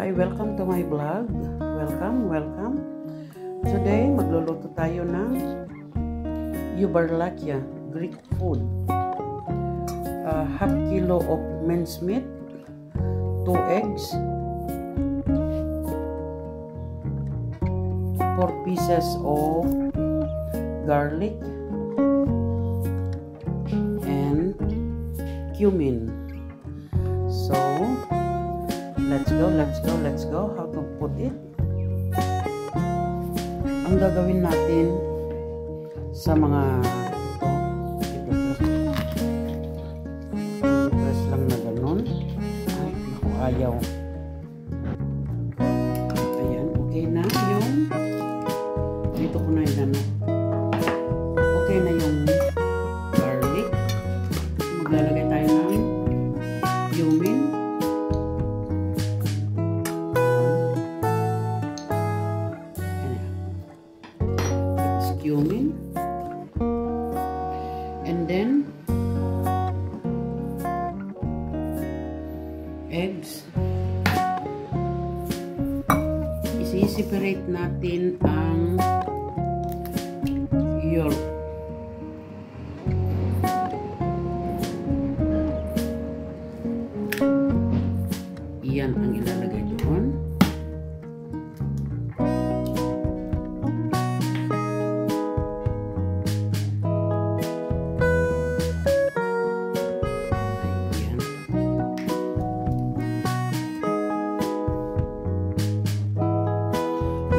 Hi, welcome to my vlog. Welcome. Today, magluluto tayo ng Youbarlakia Greek food. Half kilo of minced meat, 2 eggs, 4 pieces of garlic, and cumin. So, let's go. How to put it? Ang gagawin natin sa mga press lang na ganun. Ay, naku, ayaw. Ayan, okay na yung dito ko na yung okay na yung garlic. Maglalagay tayo ng cumin. Cumin, and then eggs. Isi-separate natin ang yolk. Iyan ang ilalagay doon.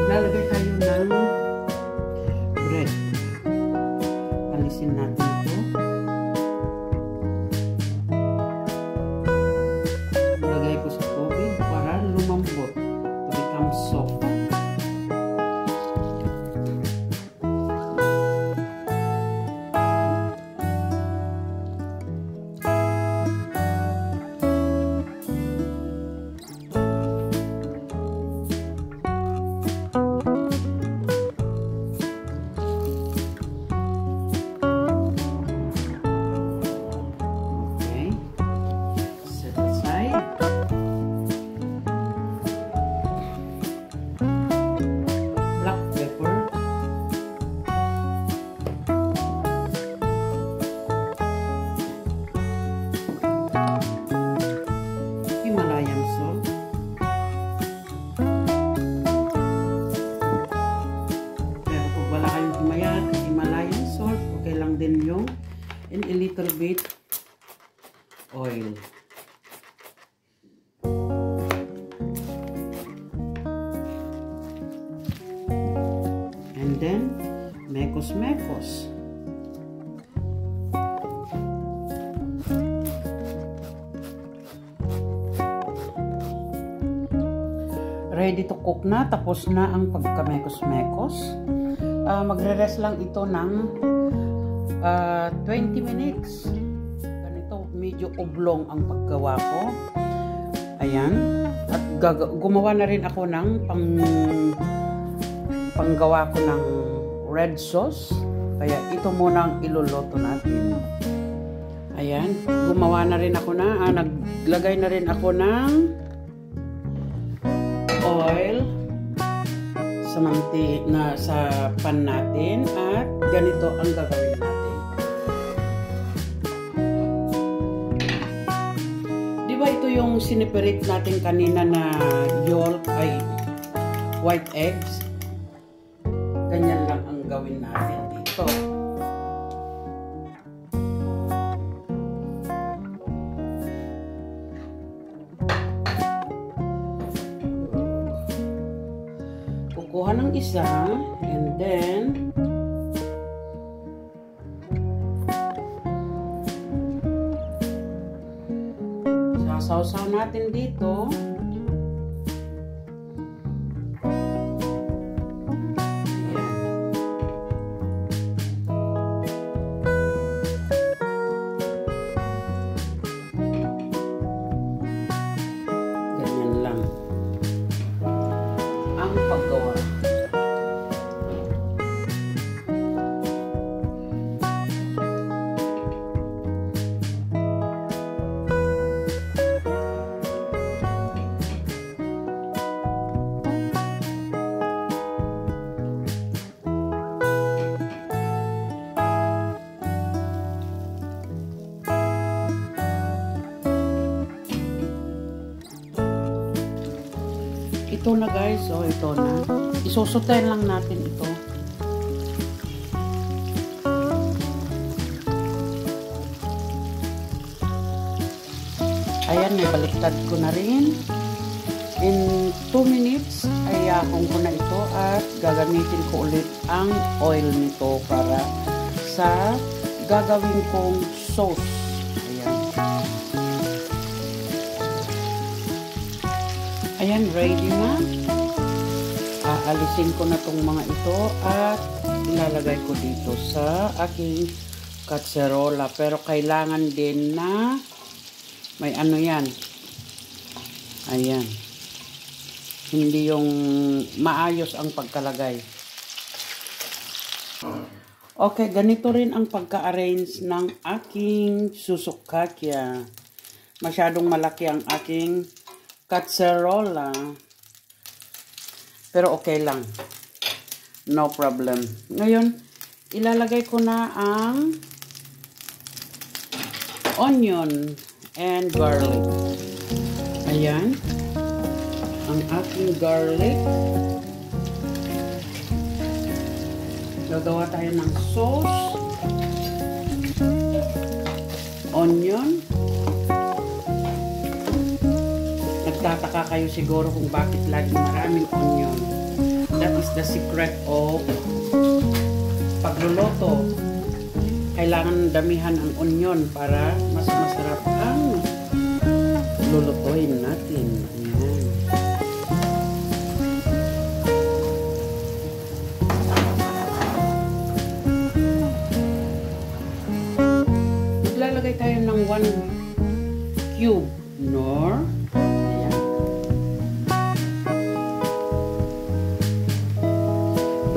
Lalagay tayo ng bread. Alisin natin ito. Lagay ko sa tubig para lumambot. To become soft. Himalayan salt, pero kung wala kayong Himalayan salt, okay lang din yung and a little bit oil. And then mekos. Ready to cook na. Tapos na ang pagkamekos-mekos. Magre-rest lang ito ng 20 minutes. Ganito, medyo oblong ang paggawa ko. Ayan. At gumawa na rin ako ng panggawa ko ng red sauce. Kaya ito muna ang iluluto natin. Ayan. Gumawa na rin ako naglagay na rin ako ng oil sa pan natin at ganito ang gagawin natin. Di ba ito yung sineperate natin kanina na yolk ay white eggs? Ganyan lang ang gawin natin dito. Kuha ng isa, and then sasawsaw natin dito. Ganyan lang ang paggawa. ito na guys, oh, ito na. Isusutayin lang natin ito. Ayan, may baliktad ko na rin. In 2 minutes, ay ahong ko na ito at gagamitin ko ulit ang oil nito para sa gagawin kong sauce. Ayan. Ayan, ready na. Aalisin ko na tong mga ito at ilalagay ko dito sa aking katserola. Pero kailangan din na may ano yan. Ayan. Hindi yung maayos ang pagkalagay. Okay, ganito rin ang pagka-arrange ng aking susukakya. Masyadong malaki ang aking katserola. Pero okay lang. No problem. Ngayon, ilalagay ko na ang onion and garlic. Ayan. Ang aking garlic. Gagawa tayo ng sauce. Onion. Nagtataka kayo siguro kung bakit laging maraming onion. That is the secret of pagluluto. Kailangan damihan ang onion para mas masarap ang lulutuin natin. Ayan. Maglalagay tayo ng 1 cube nor. Ayan.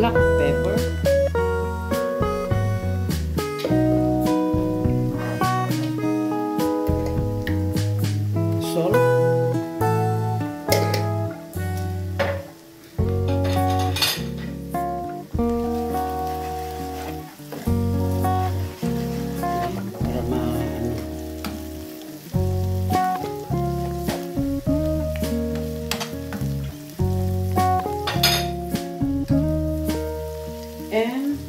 Black pepper. Salt. Para and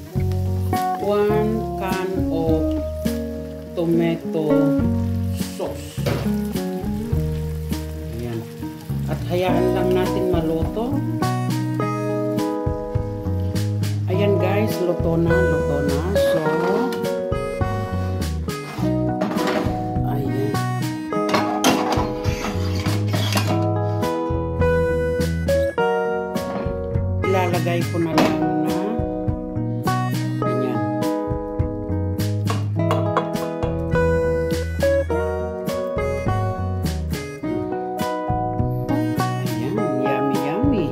1 can of tomato sauce. Ayan. At hayaan lang natin maluto. Ayan guys, luto na, luto na. So, ayan. Ilalagay ko na lang na ayan. Ayan, yummy yummy.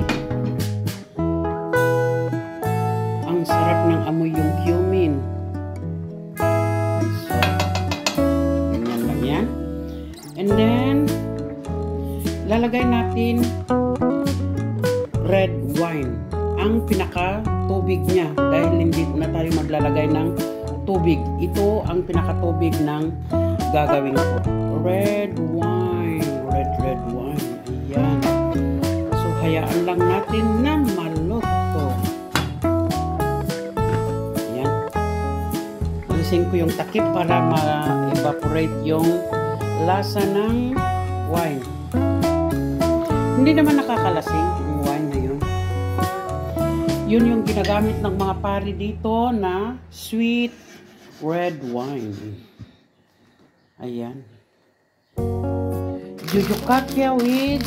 Ang sarap ng amoy yung cumin. So, ganyan lang yan. And then, lalagay natin red wine. Ang pinaka-tubig niya. Dahil hindi na tayo maglalagay ng tubig. Ito ang pinaka-tubig ng gagawin ko. Red wine. Red wine. Ayan. So, hayaan lang natin na maluto. Ayan. Alisin ko yung takip para ma-evaporate yung lasa ng wine. Hindi naman nakakalasing yung wine na yun. Yun yung ginagamit ng mga pari dito na sweet red wine. Ayan. Jujukakya with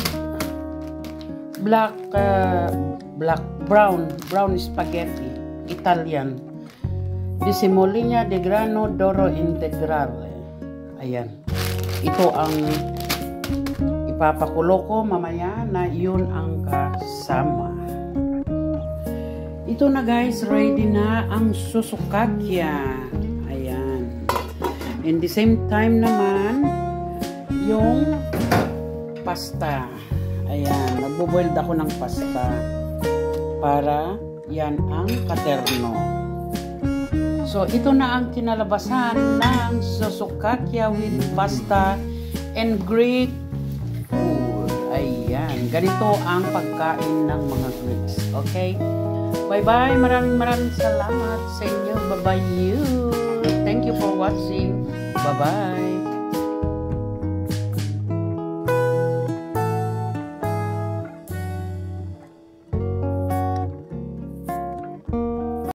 brown spaghetti. Italian. Di semolina de grano doro integrale. Ayan. Ito ang ipapakulo ko mamaya na yun ang kasama. Ito na guys, ready na ang susukakya. Ayan. In the same time naman, yung pasta. Ayan, nagbo-boil ako ng pasta para yan ang katerno. So, ito na ang kinalabasan ng susukakya with pasta and Greek food. Ayan. Ganito ang pagkain ng mga Greeks. Okay? Bye-bye. Maraming salamat sa inyo. Bye-bye you. Thank you for watching. Bye-bye.